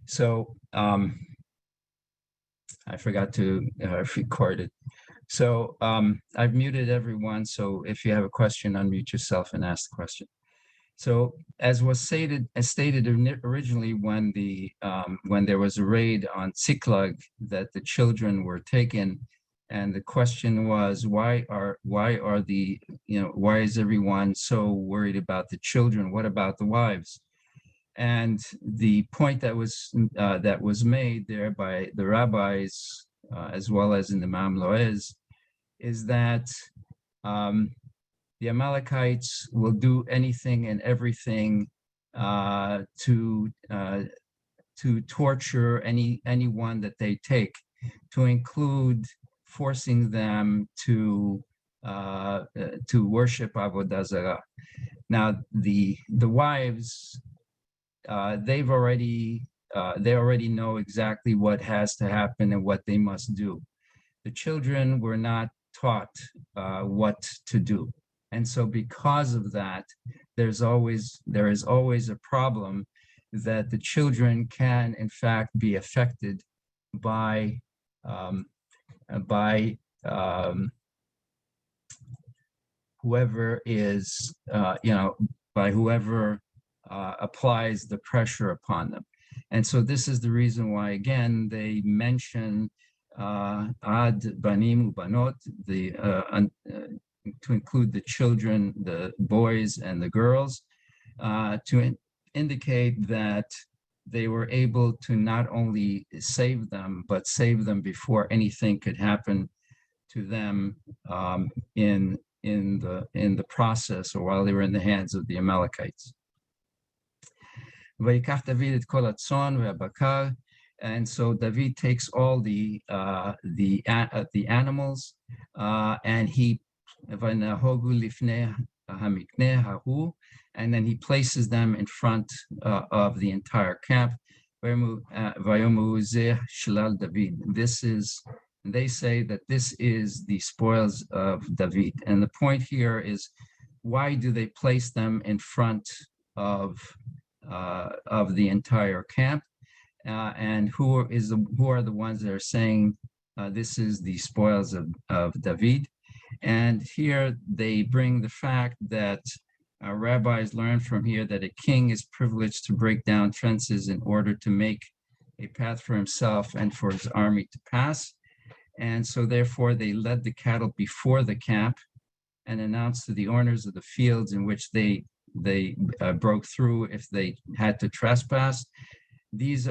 So I forgot to record it. So I've muted everyone. So if you have a question, unmute yourself and ask the question. So as was stated originally when there was a raid on Ziklag, that the children were taken, and the question was why is everyone so worried about the children? What about the wives? And the point that was made there by the rabbis, as well as in the Mam Loez, is that the Amalekites will do anything and everything to torture anyone that they take, to include forcing them to worship Avodah Zarah. Now, the wives, they already know exactly what has to happen and what they must do. The children were not taught what to do. And so because of that, there is always a problem that the children can, in fact, be affected by whoever is, by whoever applies the pressure upon them. And so this is the reason why, again, they mention ad banim ubanot, to include the children, the boys and the girls, to indicate that they were able to not only save them, but save them before anything could happen to them in the process, or while they were in the hands of the Amalekites. And so David takes all the animals, and he and then he places them in front of the entire camp. This is, they say that this is the spoils of David. And the point here is, why do they place them in front of the entire camp? And who are the ones that are saying this is the spoils of David? And here they bring the fact that rabbis learn from here that a king is privileged to break down fences in order to make a path for himself and for his army to pass. And so therefore they led the cattle before the camp and announced to the owners of the fields in which they broke through if they had to trespass. This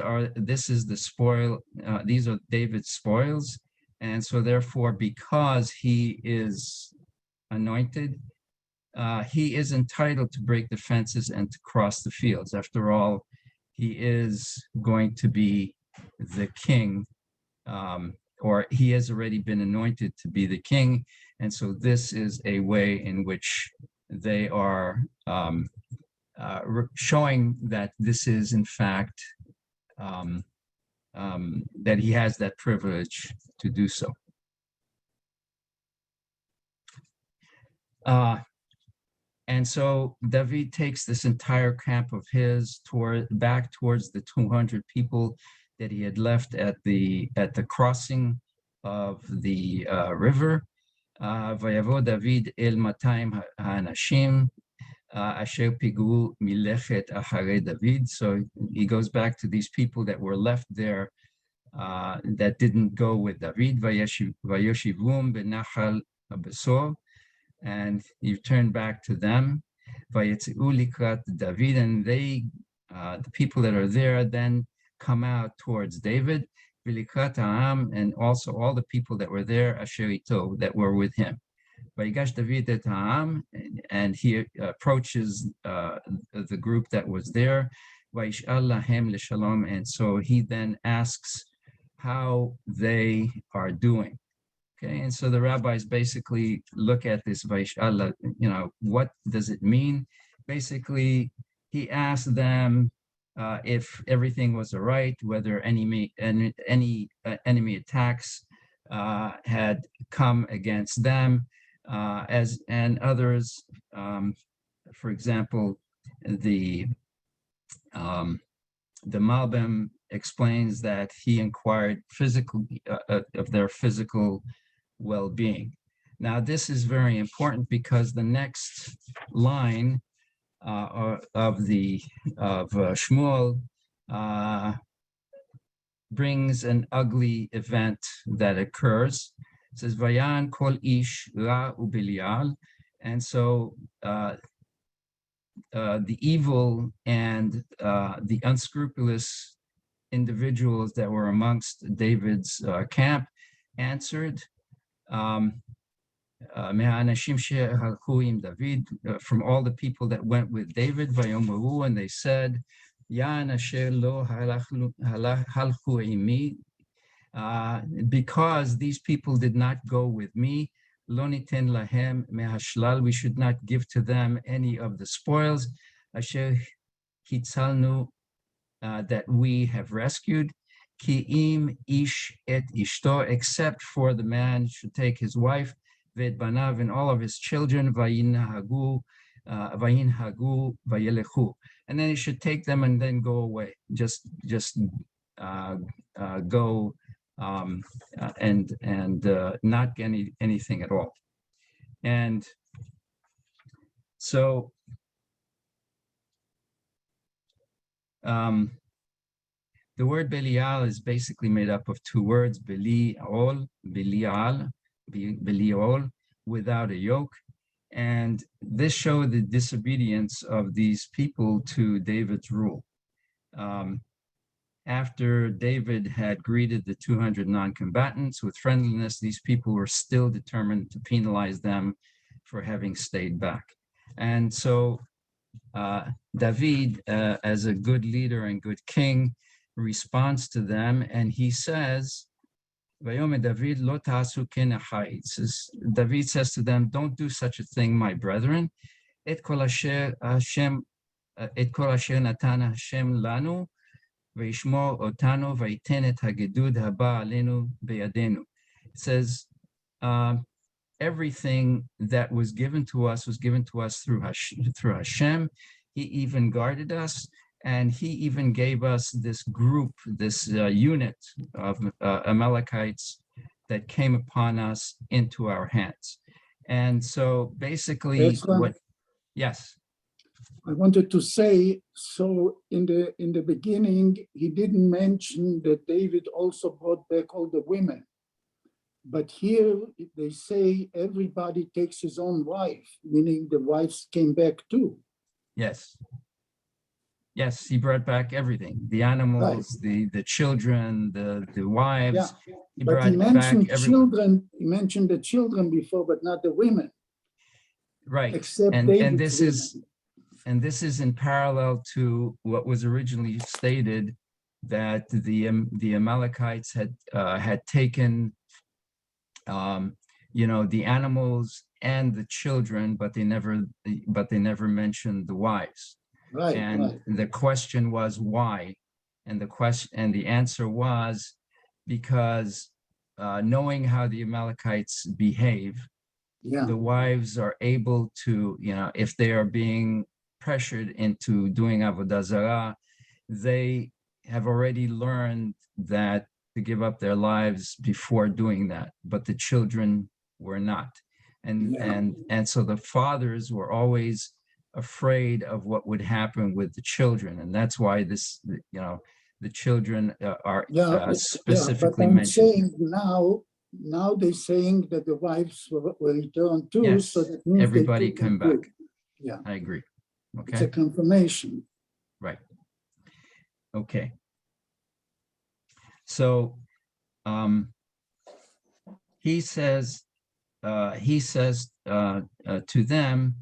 is the spoil, these are David's spoils. And so therefore, because he is anointed, he is entitled to break the fences and to cross the fields. After all, he is going to be the king, or he has already been anointed to be the king. And so this is a way in which they are showing that this is, in fact, that he has that privilege to do so. And so David takes this entire camp of his back towards the 200 people that he had left at the crossing of the river. Vayavo David el 200 ha'anashim asher pigu milechet acharei David. So he goes back to these people that were left there that didn't go with David. Vayoshivum benachal habesor. And you turn back to them, Vayetzu likrat David, and they, the people that are there, then come out towards David, Vilikrat ha'am, and also all the people that were there, asher ito, that were with him. Vayigash David et ha'am, and he approaches the group that was there, Vayish'al lahem l'shalom, and so he then asks how they are doing. Okay, and so the rabbis basically look at this Vaish'Allah, what does it mean? Basically, he asked them if everything was all right, whether any enemy attacks had come against them, and others. For example, the Malbim explains that he inquired of their physical well-being. Now, this is very important because the next line of Shmuel brings an ugly event that occurs. It says, "Vayan kol ish ra ubilial," and so the evil and the unscrupulous individuals that were amongst David's camp answered, מהאנשים שהלכו עם David, from all the people that went with David, ויאמרו, and they said, יען אשר לא הלכו עמי, because these people did not go with me, לא ניתן להם מהשלל, we should not give to them any of the spoils, אשר הצלנו, that we have rescued, כי אם איש את אשתו, except for the man should take his wife, ואת בניו and all of his children, וינהגו וילכו. And then he should take them and then go away. Just go and not get anything at all. And so the word Belial is basically made up of two words, Belial, without a yoke. And this showed the disobedience of these people to David's rule. After David had greeted the 200 non-combatants with friendliness, these people were still determined to penalize them for having stayed back. And so David, as a good leader and good king, responds to them, and he says, David says to them, don't do such a thing, my brethren. Et kol asher natan Hashem lanu, ve'ishmor otanu, ve'iten et hagedud haba alenu beyadenu. It says, everything that was given to us through Hashem. He even guarded us, and he even gave us this group, this unit of Amalekites that came upon us into our hands. And so basically yes. I wanted to say, so in the beginning, he didn't mention that David also brought back all the women. But here they say everybody takes his own wife, meaning the wives came back too. Yes. Yes, he brought back everything, the animals, right. the children, the wives. Yeah. He but brought he mentioned back children. He mentioned the children before, but not the women. Right. Except and this is in parallel to what was originally stated, that the Amalekites had taken the animals and the children, but they never mentioned the wives. Right. And right. the question was why, and the answer was because knowing how the Amalekites behave, the wives are able to, if they are being pressured into doing avodah zarah, they have already learned that to give up their lives before doing that, but the children were not. And so the fathers were always afraid of what would happen with the children, and that's why the children are specifically but I'm mentioned. Saying now they're saying that the wives will return too, yes, so that means everybody come back. Yeah, I agree. Okay, it's a confirmation. Right. Okay. So he says to them,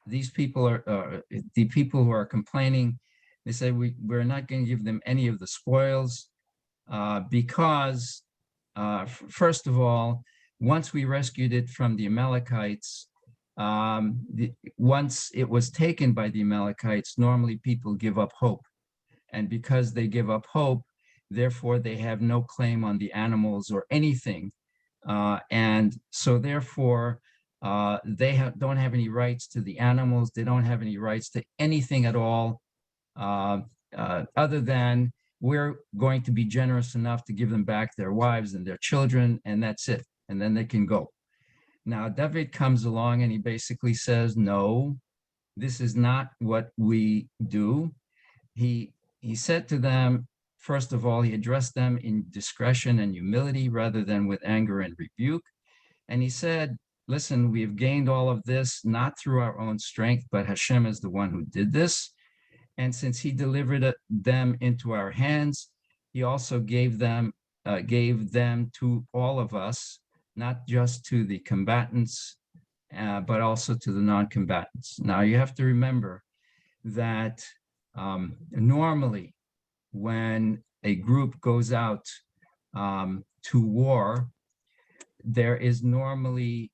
these people are the people who are complaining. They say we're not going to give them any of the spoils because first of all, once we rescued it from the Amalekites, once it was taken by the Amalekites, normally people give up hope. And because they give up hope, therefore they have no claim on the animals or anything. And so therefore, they don't have any rights to the animals. They don't have any rights to anything at all. other than we're going to be generous enough to give them back their wives and their children, and that's it. And then they can go. Now, David comes along and he basically says, no, this is not what we do. He said to them, first of all, he addressed them in discretion and humility rather than with anger and rebuke. And he said, listen, we have gained all of this, not through our own strength, but Hashem is the one who did this. And since he delivered them into our hands, he also gave them to all of us, not just to the combatants, but also to the non-combatants. Now, you have to remember that normally when a group goes out to war, there is normally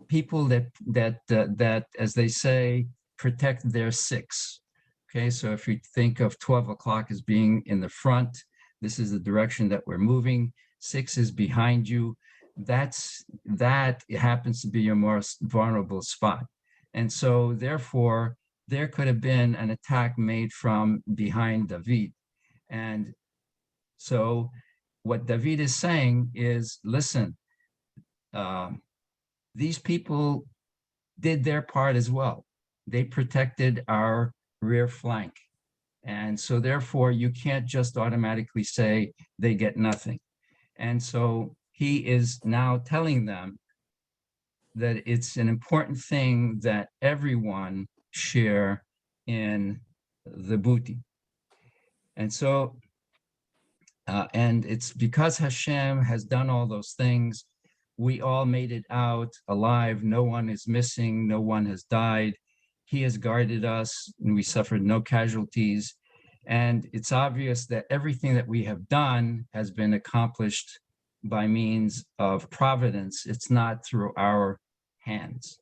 people that, as they say, protect their six. Okay, so if you think of 12 o'clock as being in the front, this is the direction that we're moving. 6 is behind you. That happens to be your most vulnerable spot. And so therefore, there could have been an attack made from behind David. And so what David is saying is, listen, these people did their part as well. They protected our rear flank. And so therefore, you can't just automatically say they get nothing. And so he is now telling them that it's an important thing that everyone share in the booty. And so, and it's because Hashem has done all those things, we all made it out alive. No one is missing, no one has died. He has guarded us, and we suffered no casualties. And it's obvious that everything that we have done has been accomplished by means of providence. It's not through our hands.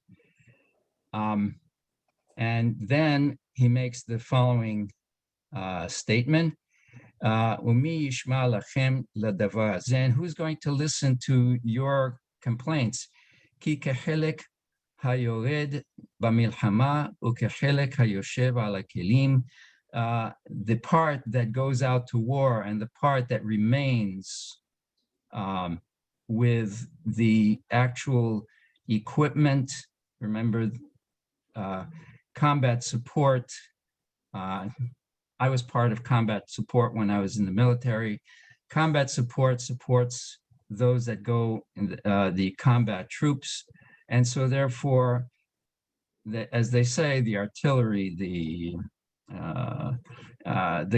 And then he makes the following statement. Who's going to listen to your complaints? כי כחלק היורד במלחמה וכחלק היושב על הכלים. The part that goes out to war and the part that remains with the actual equipment. Remember, combat support. I was part of combat support when I was in the military. Combat support supports those that go in the combat troops. And so therefore, as they say, the artillery, the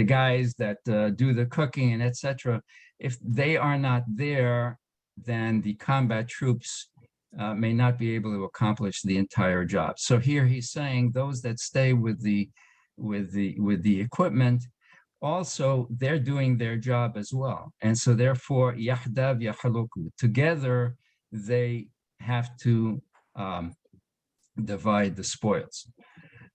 guys that do the cooking and etc., if they are not there, then the combat troops may not be able to accomplish the entire job. So here he's saying those that stay with the equipment, also they're doing their job as well. And so therefore, yahdav yahaloku, together they have to divide the spoils.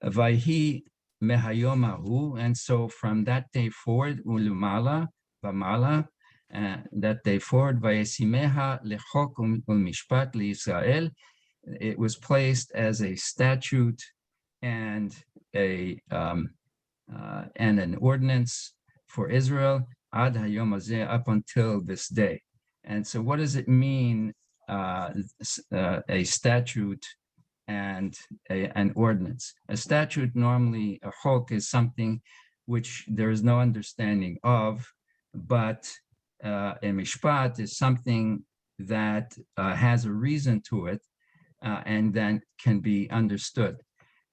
Vayhi mehayomahu, and so from that day forward, ulumala, vamala, that day forward, vayesimeha lechok ulmishpat liIsrael, it was placed as a statute and an ordinance for Israel ad hayom hazeh, up until this day. And so what does it mean, a statute and an ordinance? A statute, normally a chok, is something which there is no understanding of, but a mishpat is something that has a reason to it and then can be understood.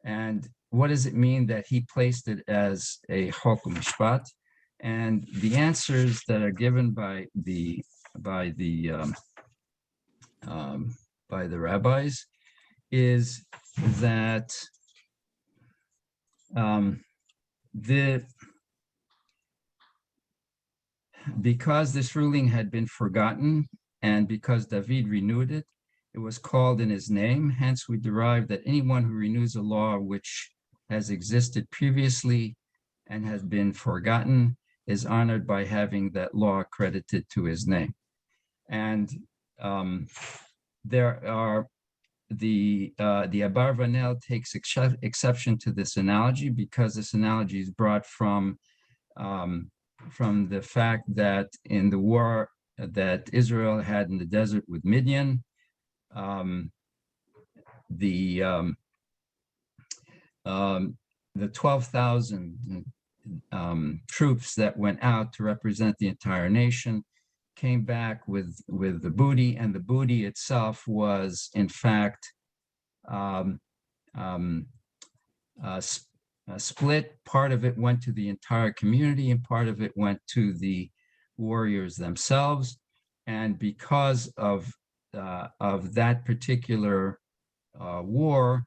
And what does it mean that he placed it as a chok mishpat? And the answers that are given by the rabbis is that because this ruling had been forgotten and because David renewed it, it was called in his name. Hence, we derive that anyone who renews a law which has existed previously and has been forgotten is honored by having that law credited to his name. And there are the Abarvanel takes exception to this analogy because this analogy is brought from the fact that in the war that Israel had in the desert with Midian, the 12,000 troops that went out to represent the entire nation came back with the booty, and the booty itself was in fact split. Part of it went to the entire community and part of it went to the warriors themselves. And because of that particular war,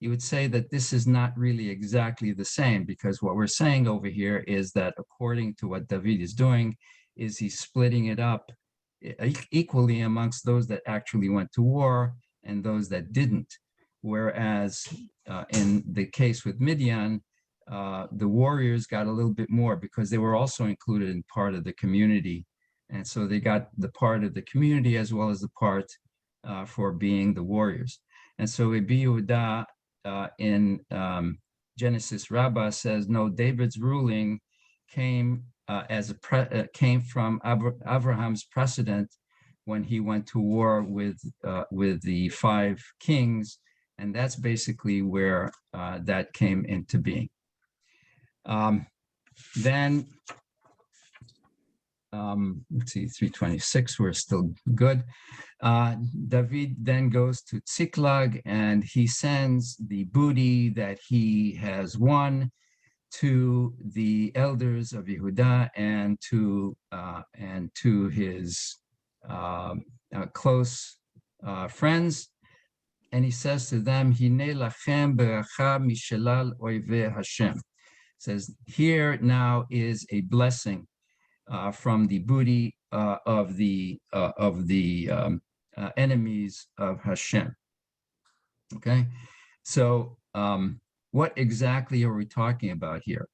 you would say that this is not really exactly the same, because what we're saying over here is that according to what David is doing, is he's splitting it up equally amongst those that actually went to war and those that didn't. Whereas in the case with Midian, the warriors got a little bit more because they were also included in part of the community. And so they got the part of the community as well as the part for being the warriors. And so Rabbi Yehuda in Genesis Rabbah says, no, David's ruling came came from Abraham's precedent when he went to war with the 5 kings, and that's basically where that came into being. Then, let's see, 326, we're still good. David then goes to Ziklag and he sends the booty that he has won to the elders of Yehuda and to his close friends, and he says to them, "Hine lachem beracha mishelal oivei Hashem." Says, here now is a blessing from the booty of the enemies of Hashem. Okay, so what exactly are we talking about here?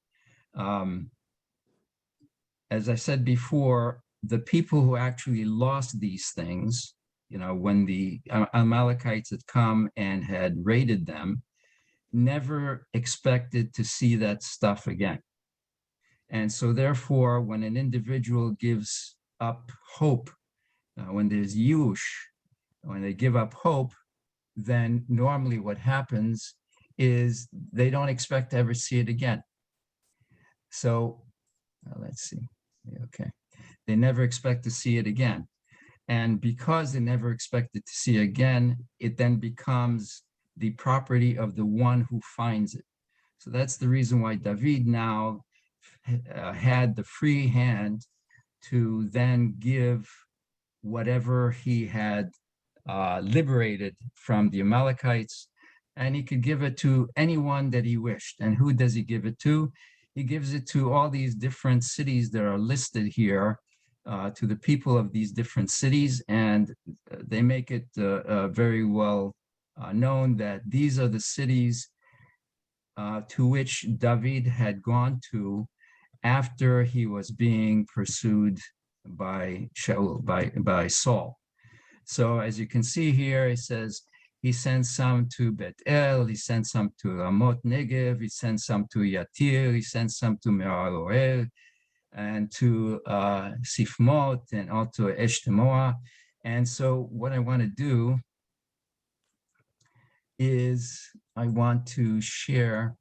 As I said before, the people who actually lost these things, when the Amalekites had come and had raided them, never expected to see that stuff again. And so therefore, when an individual gives up hope, when there's yush, when they give up hope, then normally what happens is they don't expect to ever see it again. So let's see. Okay. They never expect to see it again. And because they never expected to see it again, it then becomes the property of the one who finds it. So that's the reason why David now had the free hand to then give whatever he had liberated from the Amalekites, and he could give it to anyone that he wished. And who does he give it to? He gives it to all these different cities that are listed here, to the people of these different cities, and they make it very well known that these are the cities to which David had gone to after he was being pursued by Shaul, by Saul. So as you can see here, it says he sent some to Bet El, he sent some to Ramot Negev, he sent some to Yatir, he sent some to Me'aroel, and to Sifmot, and also Eshtemoa. And so what I want to do is I want to share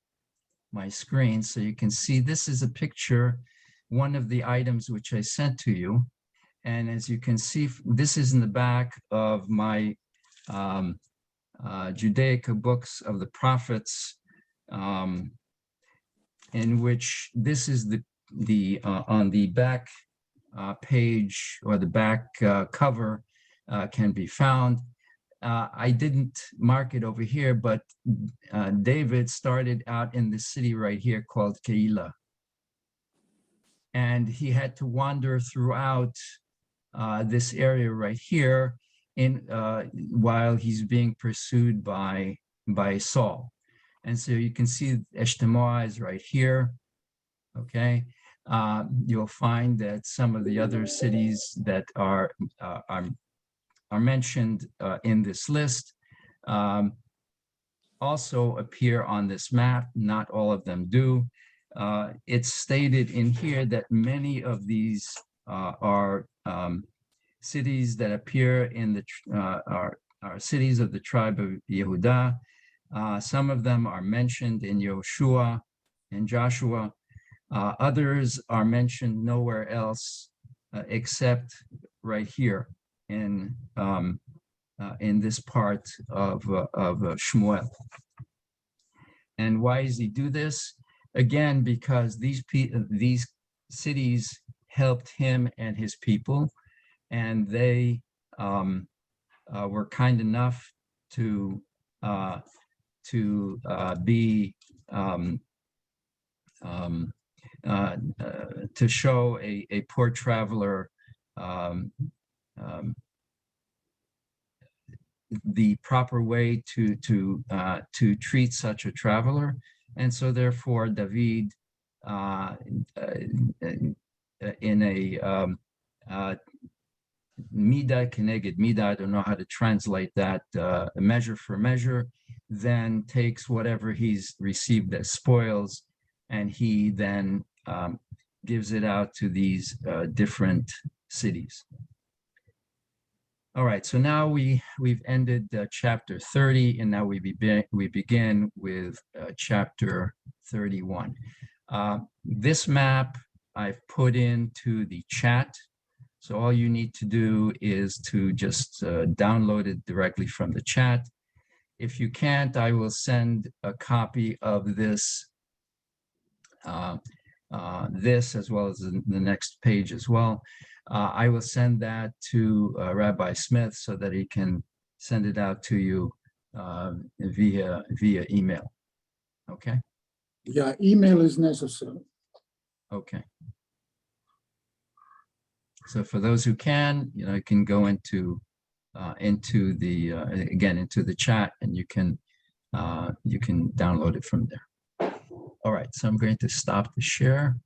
my screen so you can see this is a picture, one of the items which I sent to you. And as you can see, this is in the back of my Judaica books of the prophets, in which this is the on the back page, or the back cover can be found. I didn't mark it over here, but David started out in the city right here called Keilah. And he had to wander throughout this area right here while he's being pursued by Saul. And so you can see Eshtemoa is right here, okay? You'll find that some of the other cities that are mentioned in this list. um, also appear on this map. Not all of them do. It's stated in here that many of these are cities that appear in the are cities of the tribe of Yehudah. Some of them are mentioned in Yoshua and Joshua. Others are mentioned nowhere else except right here in this part of Shmuel. And why does he do this? Again, because these cities helped him and his people, and they were kind enough to be to show a poor traveler the proper way to treat such a traveler. And so therefore David in a mida keneged mida, I don't know how to translate that, measure for measure, then takes whatever he's received as spoils, and he then gives it out to these different cities. All right, so now we've ended chapter 30, and now we begin with chapter 31. This map I've put into the chat, so all you need to do is to just download it directly from the chat. If you can't, I will send a copy of this as well as the next page as well. I will send that to Rabbi Smith so that he can send it out to you via email. Okay? Yeah, email is necessary. Okay. So for those who can, you can go into the chat, and you can download it from there. All right, so I'm going to stop the share.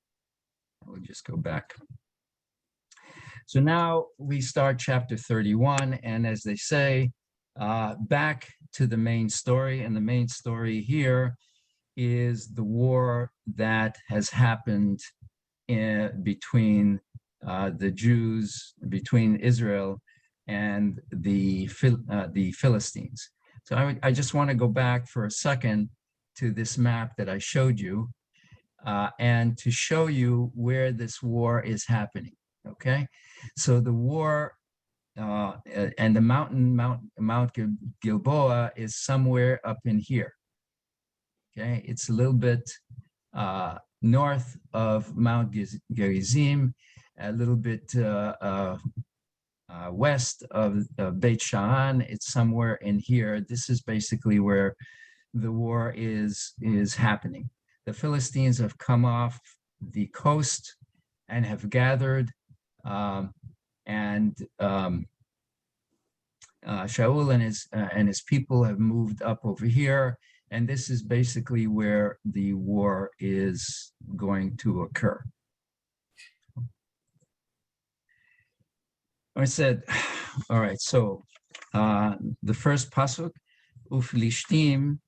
We'll just go back. So now we start chapter 31, and as they say, back to the main story. And the main story here is the war that has happened between the Jews, between Israel and the Philistines. So I just want to go back for a second to this map that I showed you, and to show you where this war is happening. Okay, so the war and the Mount Gilboa is somewhere up in here. Okay, it's a little bit north of Mount Gerizim, a little bit west of Beit Sha'an. It's somewhere in here. This is basically where the war is happening. The Philistines have come off the coast and have gathered, and Shaul and his people have moved up over here, and this is basically where the war is going to occur. I said, all right, so the first pasuk, Uflishtim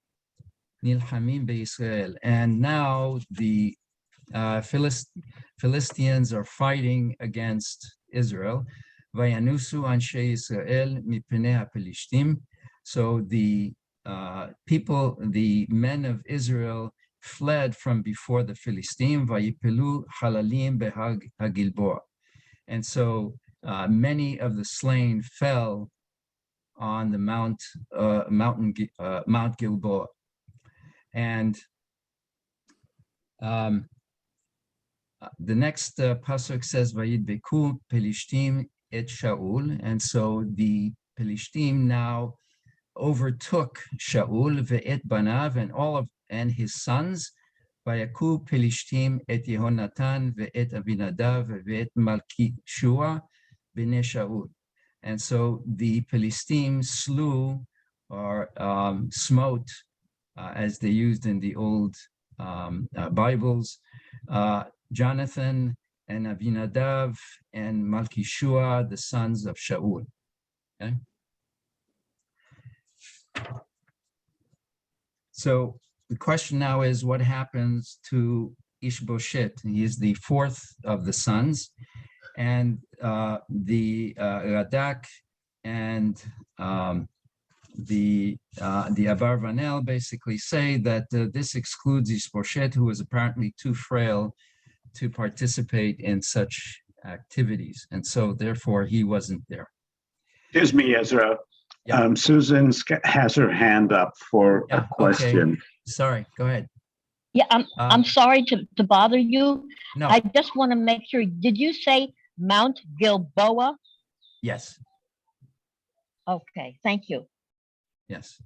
nilhamim beYisrael, and now the Philistines are fighting against Israel. Vayanusu anshe Yisrael mipnei haPelishtim. So the people, the men of Israel, fled from before the Philistine. Vayipelu halalim behag hagilboa. And so many of the slain fell on the Mount Gilboa. And the next pasuk says, "Vayidbeku Pelishtim et Shaul," and so the Pelishtim now overtook Shaul ve'et banav and his sons. Vayaku Pelishtim et Yehonatan ve'et Abinadav ve'et Malki-Shua b'nei Shaul, and so the Pelishtim slew or smote, as they used in the old Bibles, Jonathan and Abinadav and Malki-Shua, the sons of Shaul. Okay. So the question now is, what happens to Ishbosheth? He is the fourth of the sons, and the Radak and the Abarvanel basically say that this excludes Ishbosheth, who was apparently too frail to participate in such activities, and so therefore he wasn't there. Excuse me, Ezra. Yeah. Susan has her hand up for a question. Okay. Sorry, go ahead. Yeah, I'm sorry to bother you. No. I just want to make sure. Did you say Mount Gilboa? Yes. Okay, thank you. Yes.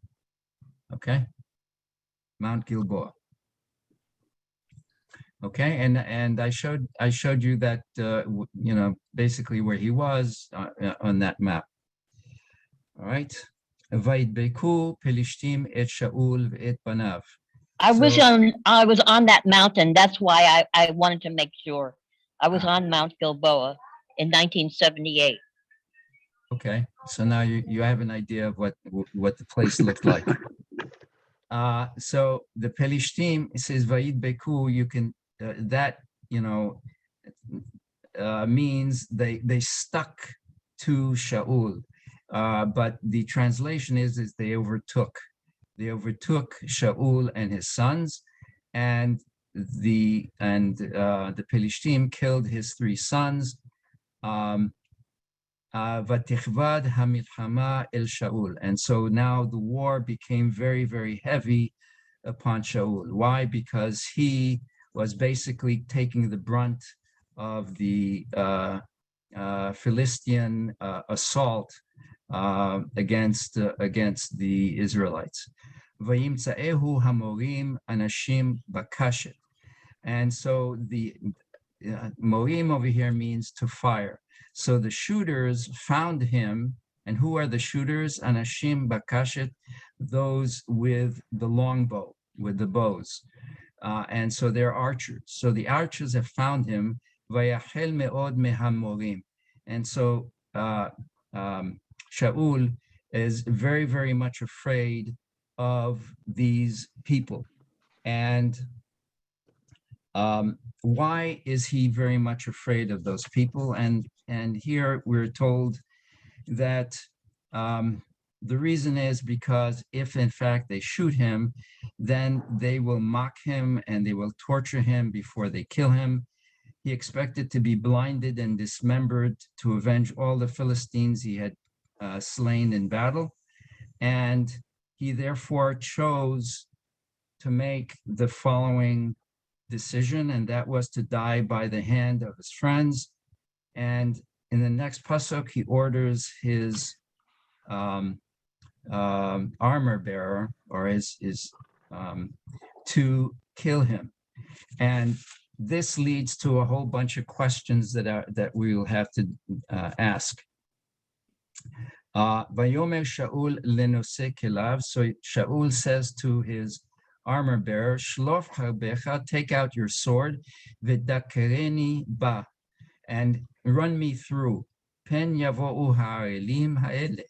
Okay. Mount Gilboa. Okay, and I showed you that basically where he was on that map. All right. Vayidbeku Pelishtim et Shaul et Banav. I was on that mountain. That's why I wanted to make sure. I was on Mount Gilboa in 1978. Okay, so now you have an idea of what the place looked like. So the Pelishtim, it says Vayid Beku, you can that means they stuck to Shaul, but the translation is they overtook Shaul and his sons, and the Pelishtim killed his three sons. Vatichvad hamilchama el Shaul, and so now the war became very, very heavy upon Shaul. Why? Because he was basically taking the brunt of the Philistine assault against the Israelites. Vayimtzaehu hamorim anashim bakashet, and so the morim over here means to fire. So the shooters found him, and who are the shooters? Anashim bakashet, those with the longbow, with the bows. And so they're archers. So the archers have found him. Vayachel me'od mehamorim. And so Shaul is very, very much afraid of these people. And why is he very much afraid of those people? And here we're told that the reason is because if in fact they shoot him, then they will mock him and they will torture him before they kill him. He expected to be blinded and dismembered to avenge all the Philistines he had slain in battle. And he therefore chose to make the following decision, and that was to die by the hand of his friends. And in the next pasuk, he orders his armor bearer, or his to kill him. And this leads to a whole bunch of questions that we will have to ask. Vayomer Shaul lenose kelav. So Shaul says to his armor bearer, Shlof harbecha, take out your sword, v'dakereni ba, and run me through. Pen yavo'u ha'elim ha'ele.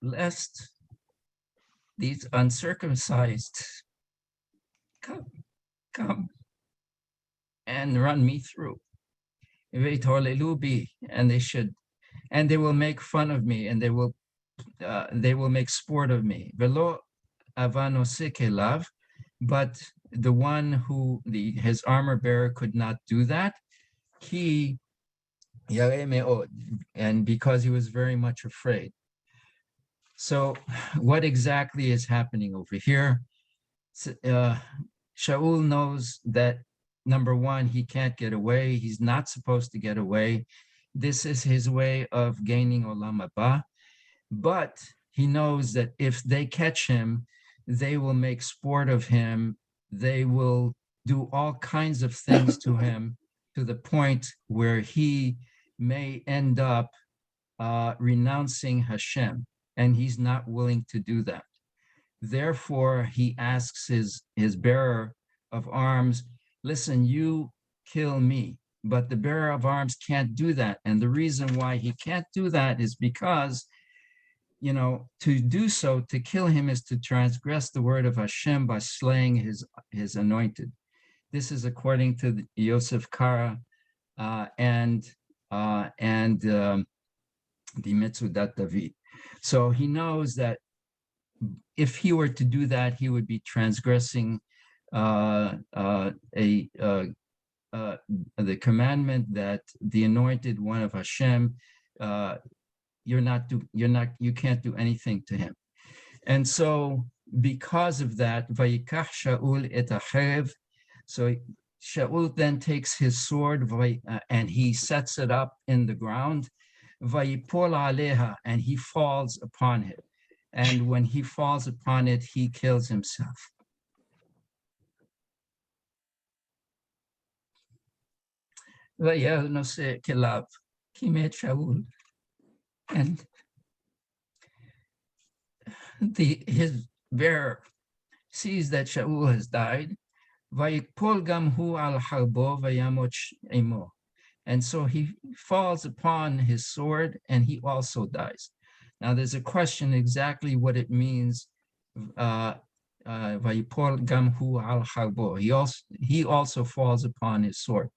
Lest these uncircumcised come and run me through. And they will make fun of me, and they will make sport of me. Velo avanose kelav, but the one who his armor bearer could not do that, he yareh me'od, and because he was very much afraid. So what exactly is happening over here? Shaul knows that, number one, he can't get away. He's not supposed to get away. This is his way of gaining olam haba. But he knows that if they catch him, they will make sport of him. They will do all kinds of things to him, to the point where he may end up renouncing Hashem, and he's not willing to do that. Therefore, he asks his bearer of arms, listen, you kill me, but the bearer of arms can't do that. And the reason why he can't do that is because, you know, to do so, to kill him, is to transgress the word of Hashem by slaying his anointed. This is according to the Yosef Kara and the Metzudat David. So he knows that if he were to do that, he would be transgressing the commandment that the anointed one of Hashem, you can't do anything to him. And so because of that, Vayikach Shaul et hacherev, so Shaul then takes his sword and he sets it up in the ground, Vayipol aleha, and he falls upon it. And when he falls upon it, he kills himself. And his bearer sees that Shaul has died. And so he falls upon his sword and he also dies. Now there's a question exactly what it means. He also falls upon his sword.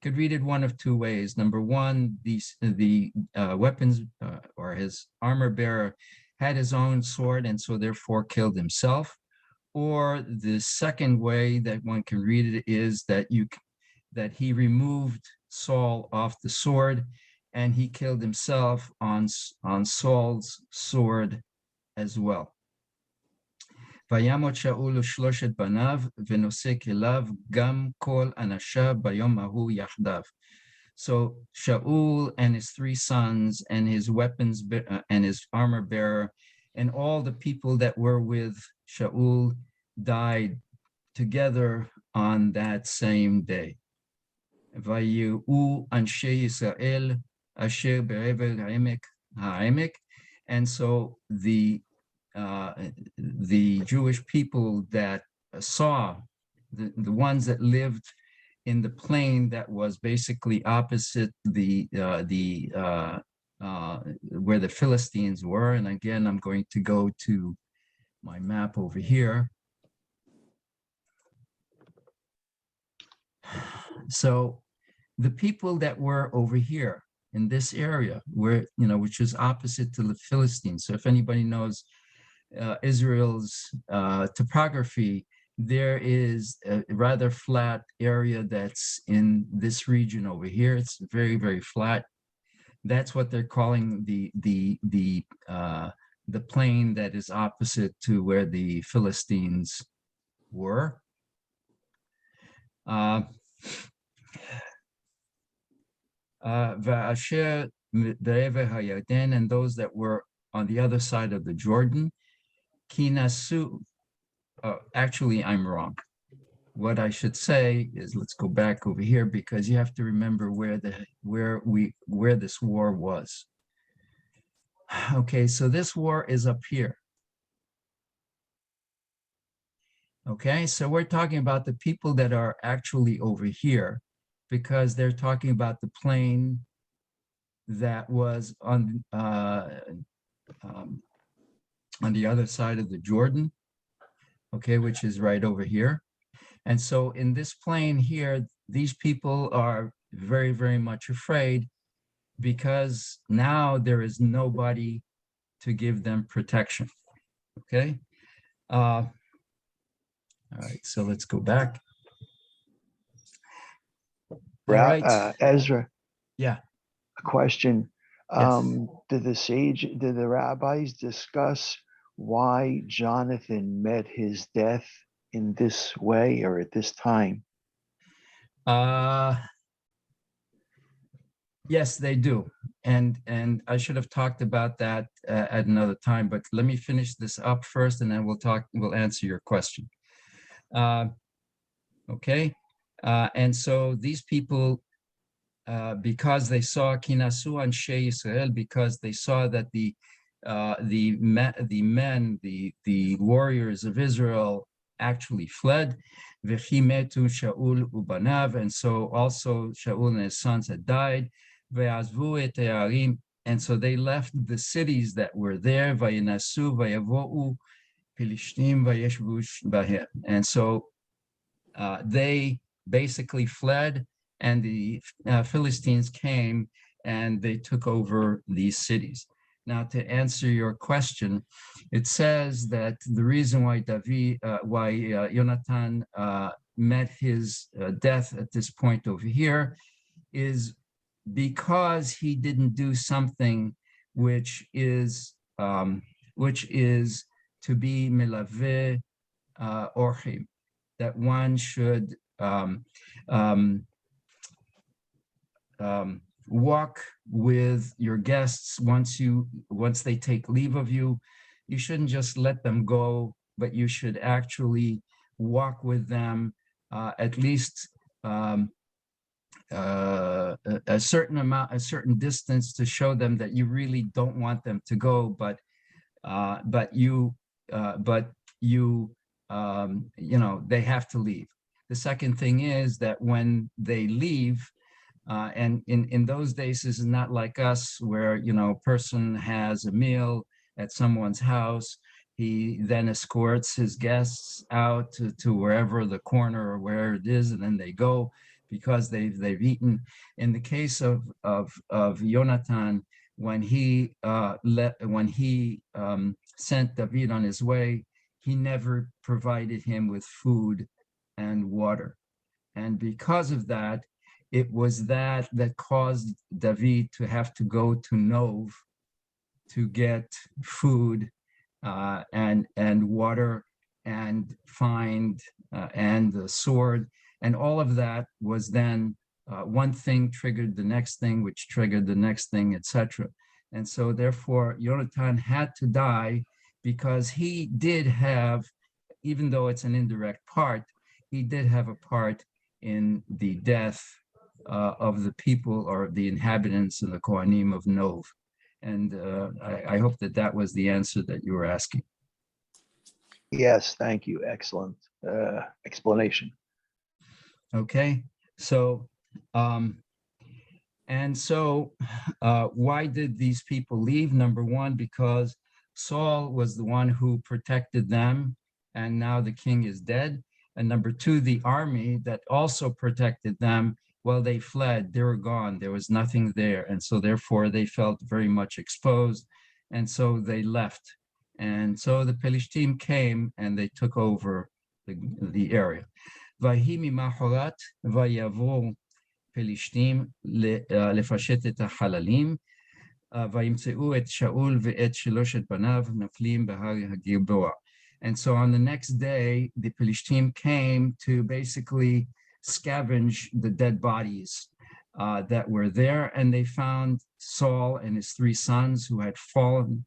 Could read it one of two ways. Number one, the weapons or his armor bearer had his own sword and so therefore killed himself. Or the second way that one can read it is that he removed Saul off the sword and he killed himself on Saul's sword as well. וימות שאול ושלושת בניו ונושא כליו גם כל אנשיו ביום ההוא יחדיו. So Shaul and his three sons and his weapons and his armor bearer and all the people that were with Shaul died together on that same day. ויהיו אנשי ישראל אשר בעבר העמק. And so the Jewish people that saw, the ones that lived in the plain that was basically opposite where the Philistines were. And again, I'm going to go to my map over here. So the people that were over here in this area, where, which is opposite to the Philistines. So if anybody knows Israel's topography, there is a rather flat area that's in this region over here. It's very, very flat. That's what they're calling the plain that is opposite to where the Philistines were. And those that were on the other side of the Jordan. Kinasu, actually, I'm wrong. What I should say is, let's go back over here because you have to remember where this war was. Okay, so this war is up here. Okay, so we're talking about the people that are actually over here because they're talking about the plain that was on the other side of the Jordan, okay, which is right over here. And so in this plain here, these people are very, very much afraid because now there is nobody to give them protection, okay? All right, so let's go back. All right. Ezra. Yeah. A question. Yes. Did the rabbis discuss why Jonathan met his death in this way or at this time? Yes, they do. And I should have talked about that at another time, but let me finish this up first and then we'll answer your question. Okay. And so these people, because they saw Kinasu Anshe Yisrael, because they saw that the warriors of Israel actually fled. V'chi metu Shaul ubanav, and so also Shaul and his sons had died. Ve'azvu et ha'arim, and so they left the cities that were there. Vayinasu vayavo'u Pilishtim vayeshvu bahem, and so they basically fled, and the Philistines came and they took over these cities. Now, to answer your question, it says that the reason why Jonathan met his death at this point over here is because he didn't do something which is to be milaveh orchim, that one should walk with your guests once they take leave of you. You shouldn't just let them go, but you should actually walk with them at least a certain distance to show them that you really don't want them to go, but they have to leave. The second thing is that when they leave, and in those days, this is not like us where, a person has a meal at someone's house. He then escorts his guests out to wherever the corner or where it is, and then they go because they've eaten. In the case of Jonathan, when he sent David on his way, he never provided him with food and water. And because of that, it was that caused David to have to go to Nov to get food and water and find and the sword. And all of that was then one thing triggered the next thing, which triggered the next thing, etc. And so therefore, Jonathan had to die because he did have, even though it's an indirect part, he did have a part in the death of the people or the inhabitants and the Kohanim of Nov. And I hope that was the answer that you were asking. Yes, thank you. Excellent explanation. Okay, so why did these people leave? Number one, because Saul was the one who protected them, and now the king is dead. And number two, the army that also protected them, well, they fled, they were gone, there was nothing there. And so therefore they felt very much exposed. And so they left. And so the Pelishtim came and they took over the area. Vahi mimachorat vayavo Pelishtim לפשט את החללים, וימצאו את שאול ואת שלושת בניו נופלים בהר הגלבוע. And so on the next day, the Pelishtim came to basically scavenge the dead bodies that were there, and they found Saul and his three sons who had fallen,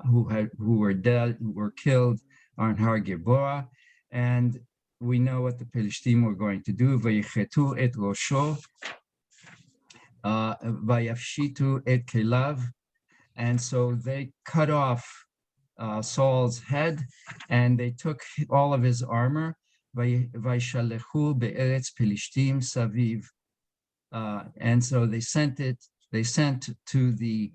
who were dead, who were killed on Har Gilboa. And we know what the Pelishtim were going to do. Vayichetu et rosho, vayafshitu et kelav, and so they cut off Saul's head, and they took all of his armor. Vayshalechu be'eretz Pelishtim saviv, and so they sent to the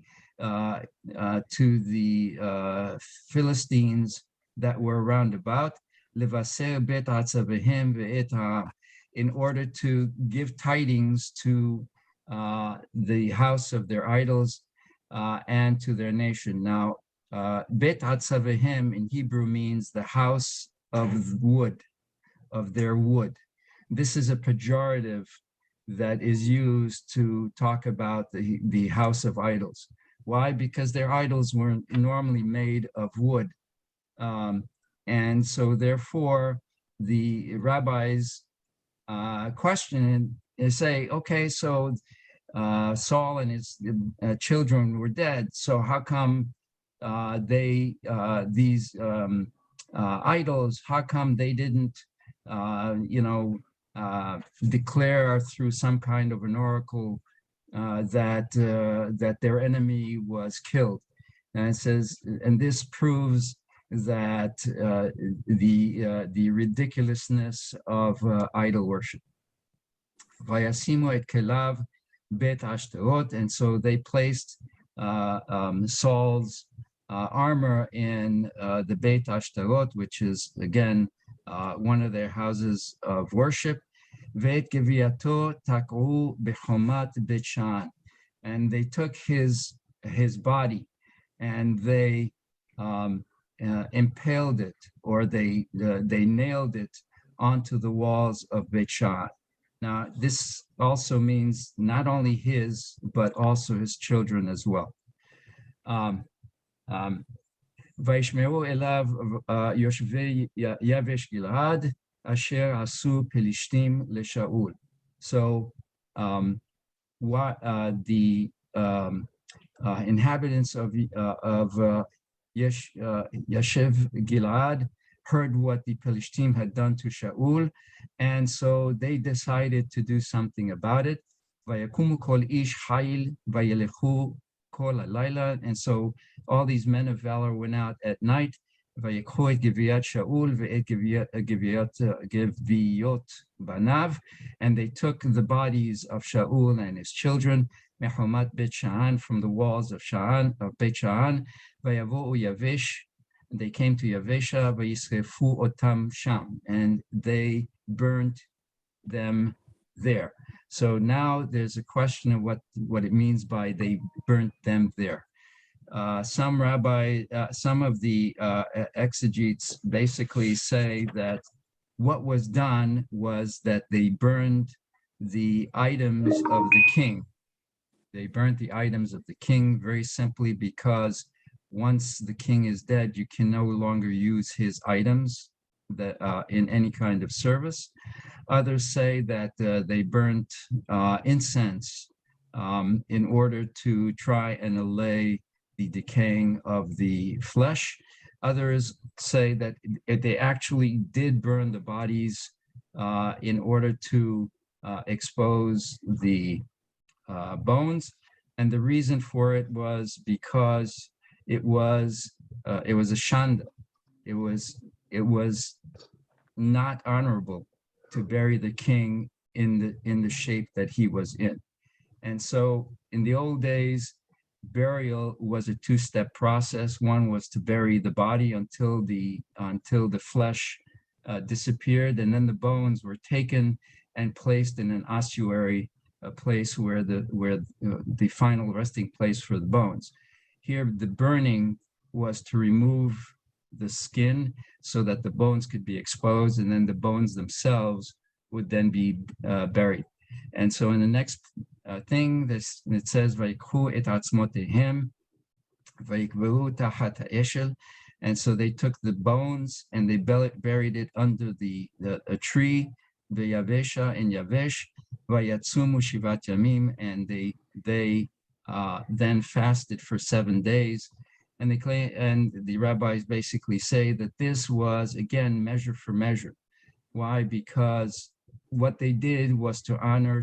Philistines that were round about, levaser bet atzavehem ve'et, in order to give tidings to the house of their idols and to their nation. Now, Bet Hatzavehem in Hebrew means the house of wood, of their wood. This is a pejorative that is used to talk about the house of idols. Why? Because their idols were normally made of wood. And so therefore, the rabbis question and say, okay, so Saul and his children were dead. So how come these idols, how come they didn't, declare through some kind of an oracle that their enemy was killed? And it says, and this proves that the ridiculousness of idol worship. Vayasimu et kelav bet ashtarot, and so they placed Saul's armor in the Beit Ashtarot, which is again one of their houses of worship. Veit geviato tak'u bechomat Bet Shan, and they took his body and they impaled it, or they nailed it onto the walls of Beit Shan. Now, this also means not only his, but also his children as well. וישמעו אליו יושבי יבש גלעד אשר עשו פלישתים לשאול. So what the inhabitants of Yeshiv Gilad heard what the Pelishtim had done to Shaul, and so they decided to do something about it. Vayakumu kol ish hayil vayelechu kol halayla, and so all these men of valor went out at night. Vayekhu et Giviat Shaul ve'et Giviot banav, and they took the bodies of Shaul and his children, mechomat Bet Shan, from the walls of Beit Shan, vayavo'u Yavesh. They came to Yavesha, vayisrefu otam sham, and they burnt them there. So now there's a question of what it means by they burnt them there. Some of the exegetes basically say that what was done was that they burned the items of the king. They burnt the items of the king very simply because once the king is dead, you can no longer use his items that in any kind of service. Others say that they burnt incense in order to try and allay the decaying of the flesh. Others say that they actually did burn the bodies in order to expose the bones, and the reason for it was because it was a shanda. It was not honorable to bury the king in the shape that he was in. And so in the old days, burial was a two-step process. One was to bury the body until the flesh disappeared, and then the bones were taken and placed in an ossuary, a place where the final resting place for the bones. Here, the burning was to remove the skin so that the bones could be exposed, and then the bones themselves would then be buried. And so in the next thing, it says, "Vayikhu et atzmotehem, vayikveru tachat ha'eshel," and so they took the bones and they buried it under a tree, the Yavesha in Yavesh, vayatzumu shivat yamim, and they then fasted for 7 days. And they claim, and the rabbis basically say that this was again measure for measure. Why? Because what they did was to honor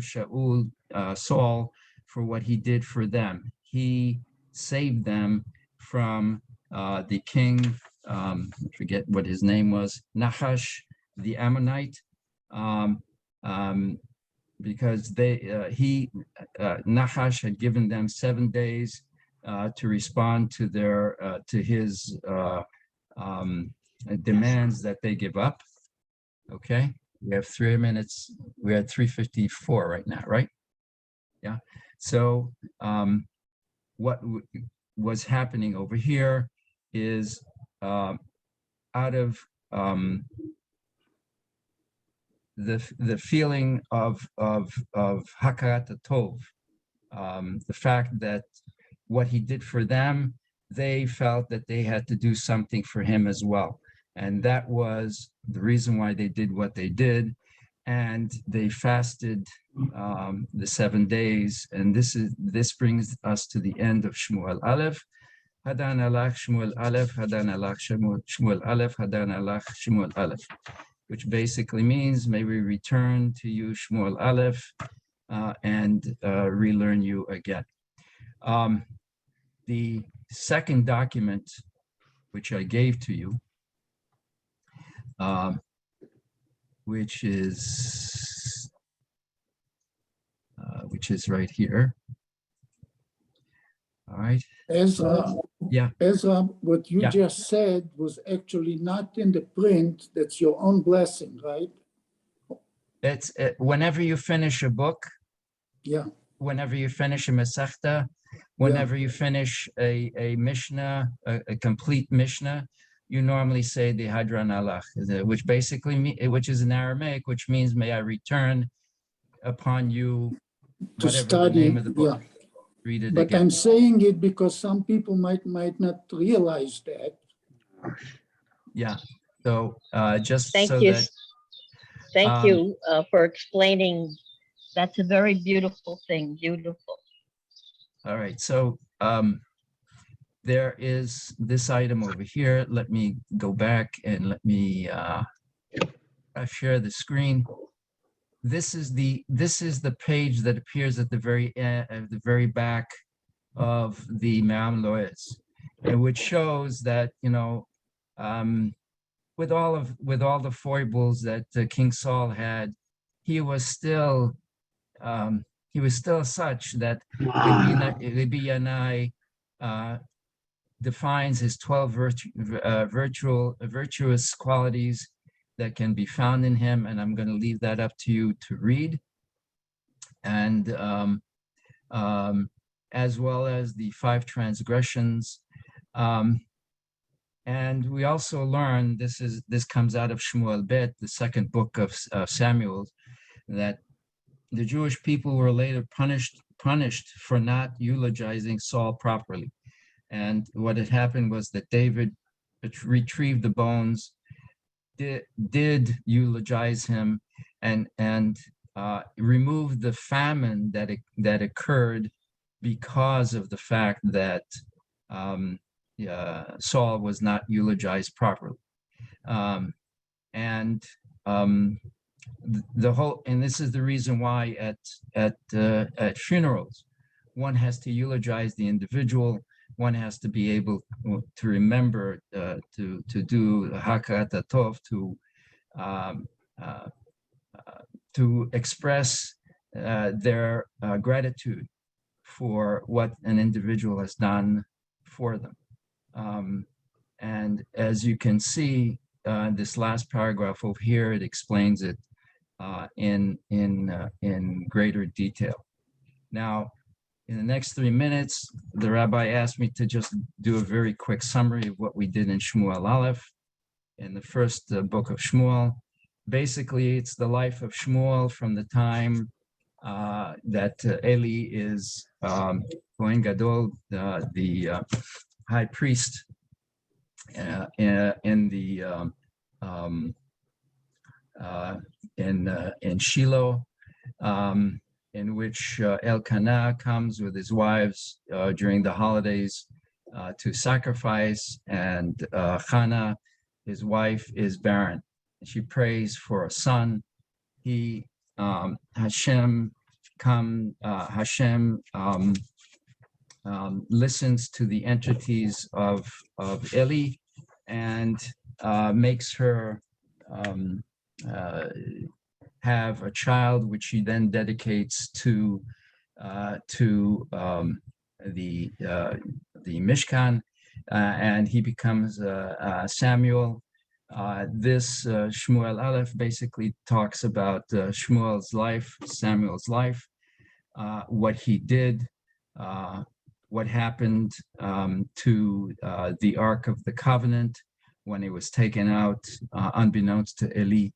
Saul for what he did for them. He saved them from the king, I forget what his name was, Nahash, the Ammonite, because Nahash had given them 7 days to respond to his demands that they give up. Okay, we have 3 minutes. We're at 3:54 right now, right? Yeah. So what was happening over here is out of the feeling of hakarat tov, the fact that what he did for them, they felt that they had to do something for him as well. And that was the reason why they did what they did. And they fasted the 7 days. And this brings us to the end of Shmuel Aleph. Hadan alach Shmuel Aleph, Hadan alach Shmuel Aleph, Hadan alach Shmuel Aleph, which basically means, may we return to you, Shmuel Aleph, and relearn you again. The second document which I gave to you, which is right here. All right. Ezra, Yeah. Ezra, what you Yeah. just said was actually not in the print. That's your own blessing, right? It's whenever you finish a book, Yeah, whenever you finish a Masechta, whenever you finish a Mishnah, a complete Mishnah, you normally say the Hadran Alach, which basically, which is in Aramaic, which means may I return upon you, to whatever the study, name of the book. yeah. Read it But again. I'm saying it because some people might not realize that. Yeah. So just Thank so you. that Thank you for explaining. That's a very beautiful thing. Beautiful. all right. So there is this item over here. Let me go back and let me share the screen. This is the page that appears at the very back of the Me'am Loez, and which shows that, you know, with all the foibles that King Saul had, he was still such that Rabbi Yanai defines his 12 virtuous qualities that can be found in him, and I'm going to leave that up to you to read, and as well as the 5 transgressions. And we also learn, this comes out of Shmuel Bet, the second book of Samuel, that the Jewish people were later punished for not eulogizing Saul properly. And what had happened was that David retrieved the bones, did eulogize him, and removed the famine that occurred because of the fact that Saul was not eulogized properly. And this is the reason why at funerals, one has to eulogize the individual. One has to be able to remember to do Hakarat Tov, to express their gratitude for what an individual has done for them. And as you can see, this last paragraph over here, it explains it in greater detail. Now, in the next 3 minutes, the rabbi asked me to just do a very quick summary of what we did in Shmuel Aleph, in the first book of Shmuel. Basically, it's the life of Shmuel from the time that Eli is Kohen Gadol, the high priest in Shiloh, in which Elkanah comes with his wives during the holidays to sacrifice, and Hannah, his wife, is barren. She prays for a son. Hashem listens to the entities of Eli and makes her have a child, which she then dedicates to the Mishkan, and he becomes Samuel. This Shmuel Aleph basically talks about Shmuel's life, Samuel's life, what he did, what happened to the Ark of the Covenant when it was taken out unbeknownst to Eli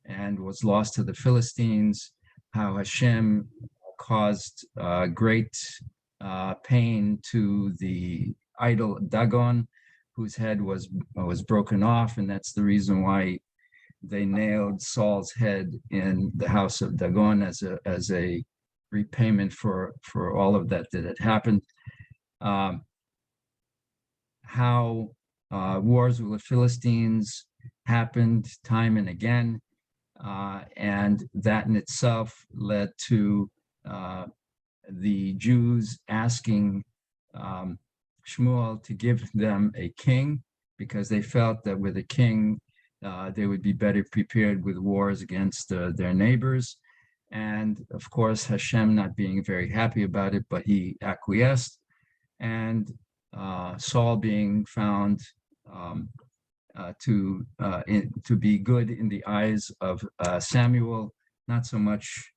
and was lost to the Philistines, how Hashem caused great pain to the idol Dagon, whose head was broken off, and that's the reason why they nailed Saul's head in the house of Dagon as a repayment for all of that had happened. How wars with the Philistines happened time and again, and that in itself led to the Jews asking Shmuel to give them a king, because they felt that with a king, they would be better prepared with wars against their neighbors. And of course, Hashem not being very happy about it, but he acquiesced. And Saul being found to be good in the eyes of Samuel, not so much.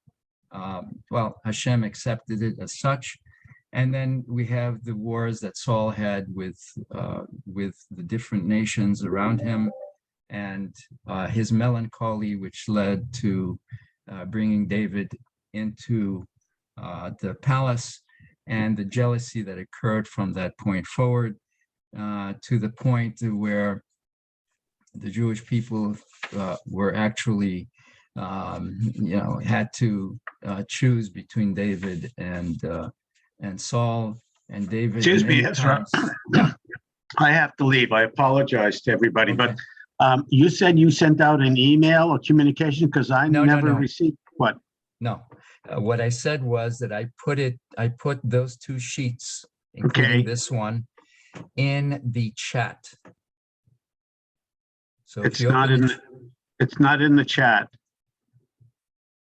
Well, Hashem accepted it as such. And then we have the wars that Saul had with the different nations around him, and his melancholy, which led to bringing David into the palace, and the jealousy that occurred from that point forward, to the point where the Jewish people were actually, had to choose between David and Saul. And David. Excuse me, Ezra. Yeah. I have to leave. I apologize to everybody, Okay. but you said you sent out an email or communication because I No, never no. received what? No, what I said was that I put those two sheets, including Okay. this one, in the chat. So if It's you not open in. It's not in the chat.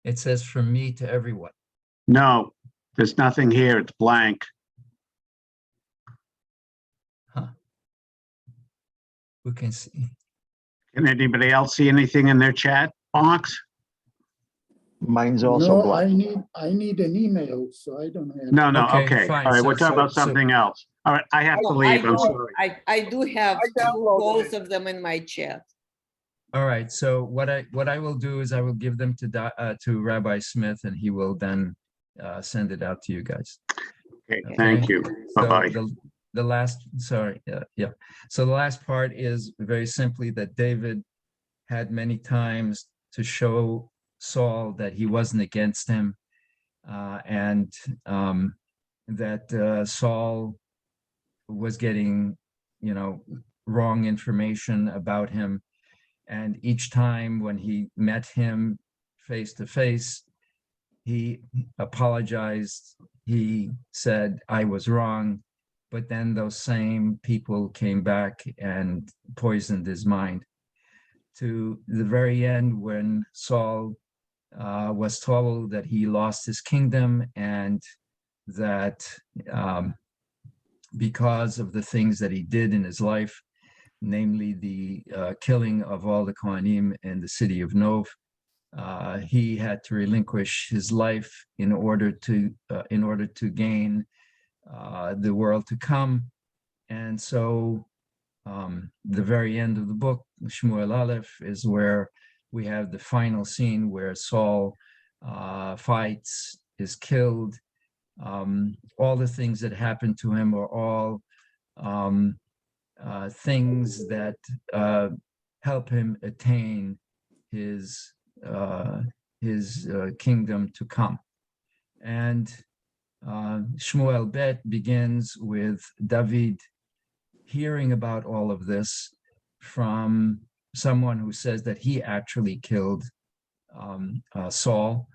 it says from me to everyone. No, there's nothing here. It's blank. Who can see? Can anybody else see anything in their chat box? Mine's also No, blank. I need an email, so I don't have. No, no. Okay, Okay. fine. All right. So- We're talking about so- something else. All right. I have to leave. I'm sorry. I do have both of them in my chat. All right, so what I will do is I will give them to Rabbi Smith, and he will then send it out to you guys. Okay. Okay. Thank you. So Bye-bye. the last, sorry, yeah. So the last part is very simply that David had many times to show Saul that he wasn't against him, and that Saul was getting, wrong information about him. And each time when he met him face to face, he apologized. He said, I was wrong. But then those same people came back and poisoned his mind, to the very end when Saul was told that he lost his kingdom, and that because of the things that he did in his life, namely the killing of all the Kohanim in the city of Nov, he had to relinquish his life in order to gain the world to come. And so the very end of the book, Shmuel Aleph, is where we have the final scene where Saul fights, is killed. All the things that happened to him are all things that help him attain his kingdom to come. And Shmuel Bet begins with David hearing about all of this from someone who says that he actually killed Saul,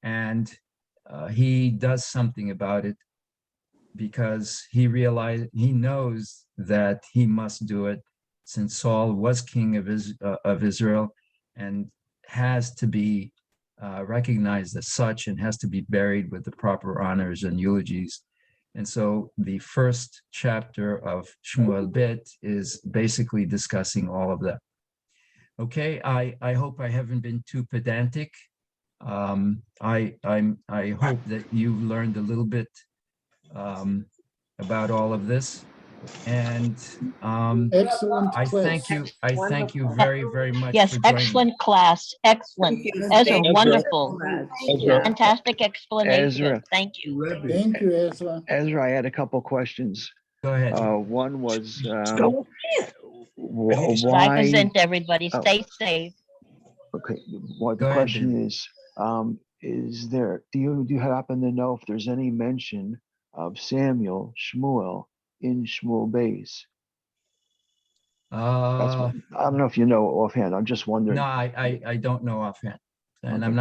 and he does something about it because he knows that he must do it, since Saul was king of Israel and has to be recognized as such, and has to be buried with the proper honors and eulogies. And so the first chapter of Shmuel Bet is basically discussing all of that. Okay, I hope I haven't been too pedantic. I hope that you've learned a little bit about all of this, and Excellent I class. thank you very, very much. Yes, for joining. excellent class, excellent. Thank you. Ezra, Thank you wonderful. so much. Ezra. Fantastic explanation. Ezra. Thank you. Thank you, Ezra. Ezra, I had a couple questions. Go ahead. One was, Drive why, present, everybody. Oh. Stay safe. okay, what Go the ahead, question is there, do you happen to know if there's any mention of Shmuel in Shmuel Bays? That's Uh, what, I don't know if you know offhand, I'm just wondering. no, I don't know offhand, and Okay. I'm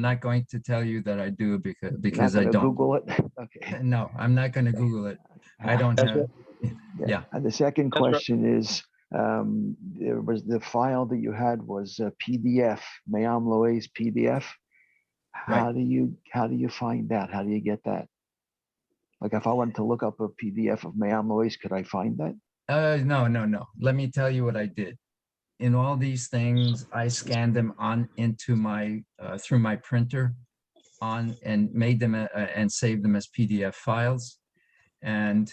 not going to tell you that I do because Not I gonna don't. Google it? Okay. No, I'm not going to Google it. I don't have. Yeah. Yeah. And the second That's right. question is, There was the file that you had was a PDF, Mayam Loe's PDF. How do you find that? How do you get that? Like if I wanted to look up a PDF of Mayam Loe's, could I find that? No. Let me tell you what I did. In all these things, I scanned them on into my through my printer on and made them and saved them as PDF files. And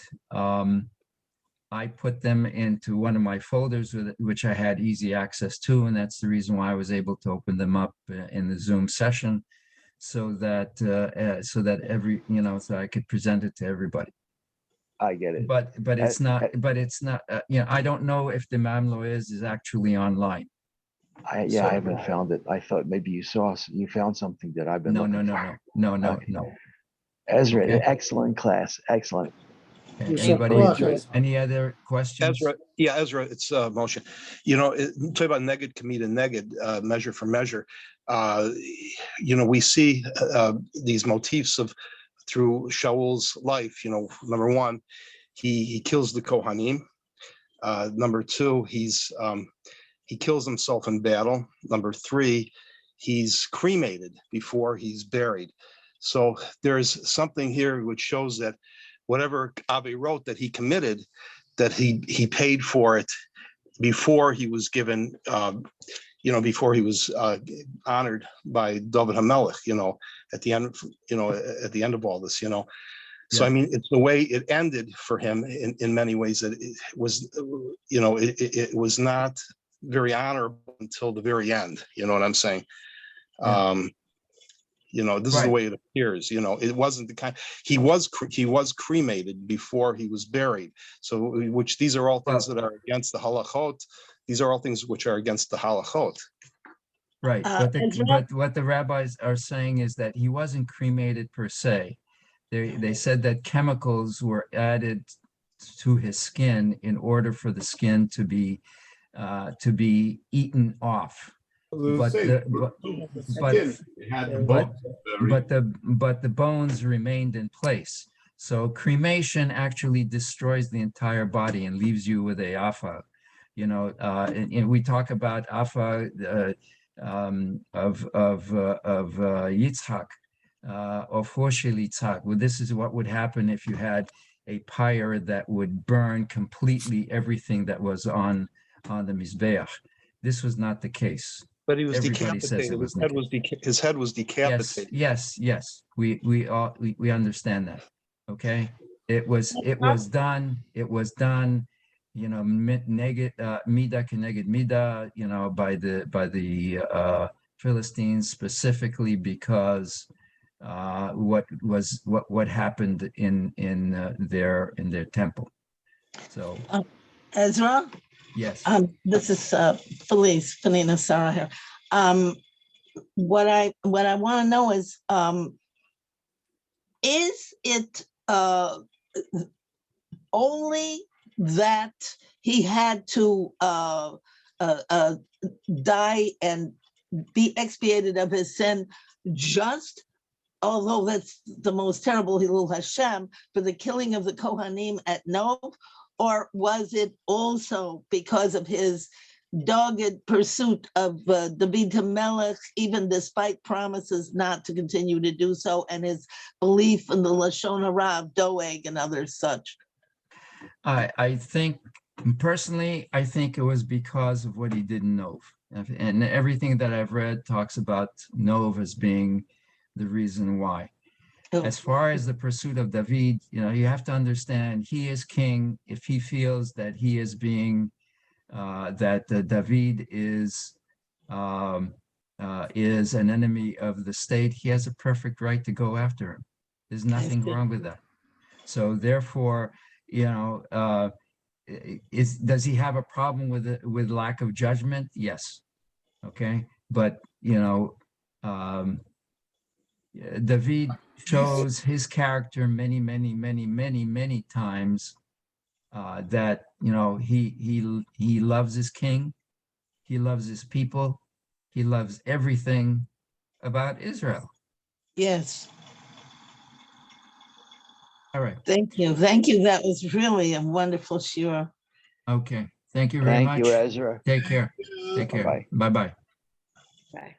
I put them into one of my folders which I had easy access to. And that's the reason why I was able to open them up in the Zoom session so that every, so I could present it to everybody. I get it. But it's not, I don't know if the Mamlo is actually online. I haven't found it. I thought maybe you found something that I've been looking for. No. Ezra, Okay. excellent class. Excellent. Anybody, any other questions? Ezra, it's Moshe. Talk about neged kamida neged, measure for measure. We see these motifs through Shaul's life. Number one, he kills the Kohanim. Number two, he kills himself in battle. Number three, he's cremated before he's buried. So there's something here which shows that whatever Avi wrote that he committed, that he paid for it before he was given, before he was honored by David HaMelech, at the end of all this, So, Yeah. I mean, it's the way it ended for him in many ways that it was, it was not very honorable until the very end. You know what I'm saying? Yeah. This is the way it appears. It wasn't the kind. He was cremated before he was buried. So, these are all things that are against the halachot. These are all things which are against the halachot. Right, but what the rabbis are saying is that he wasn't cremated per se. They said that chemicals were added to his skin in order for the skin to be eaten off. But the bones remained in place. So cremation actually destroys the entire body and leaves you with a afa. And we talk about afa of Yitzchok, of Hoshel Yitzchok. Well, this is what would happen if you had a pyre that would burn completely everything that was on the Mizbeach. This was not the case. But he was Everybody says decapitated. it His head was decapitated. Yes. We understand that. Okay. It was done. Mida keneged mida. By the Philistines specifically because what happened in their temple. So Ezra. yes. This is Felina Sarah here. What I want to know is it only that he had to die and be expiated of his sin, just although that's the most terrible Hilul Hashem, for the killing of the Kohanim at Nov? Or was it also because of his dogged pursuit of David HaMelech, even despite promises not to continue to do so, and his belief in the Lashon Hara of Doeg and others such? I think, personally, it was because of what he did in Nov. And everything that I've read talks about Nov as being the reason why. As far as the pursuit of David, you have to understand he is king. If he feels that he is being, that David is an enemy of the state, he has a perfect right to go after him. There's nothing wrong with that. So therefore, does he have a problem with lack of judgment? Yes. Okay. But, David shows his character many times that he loves his king, he loves his people, he loves everything about Israel. Yes. All right. Thank you. That was really a wonderful shiur. Okay. Thank you very Thank much. you, Ezra. Take care. Take care. Bye-bye. Bye-bye. Bye.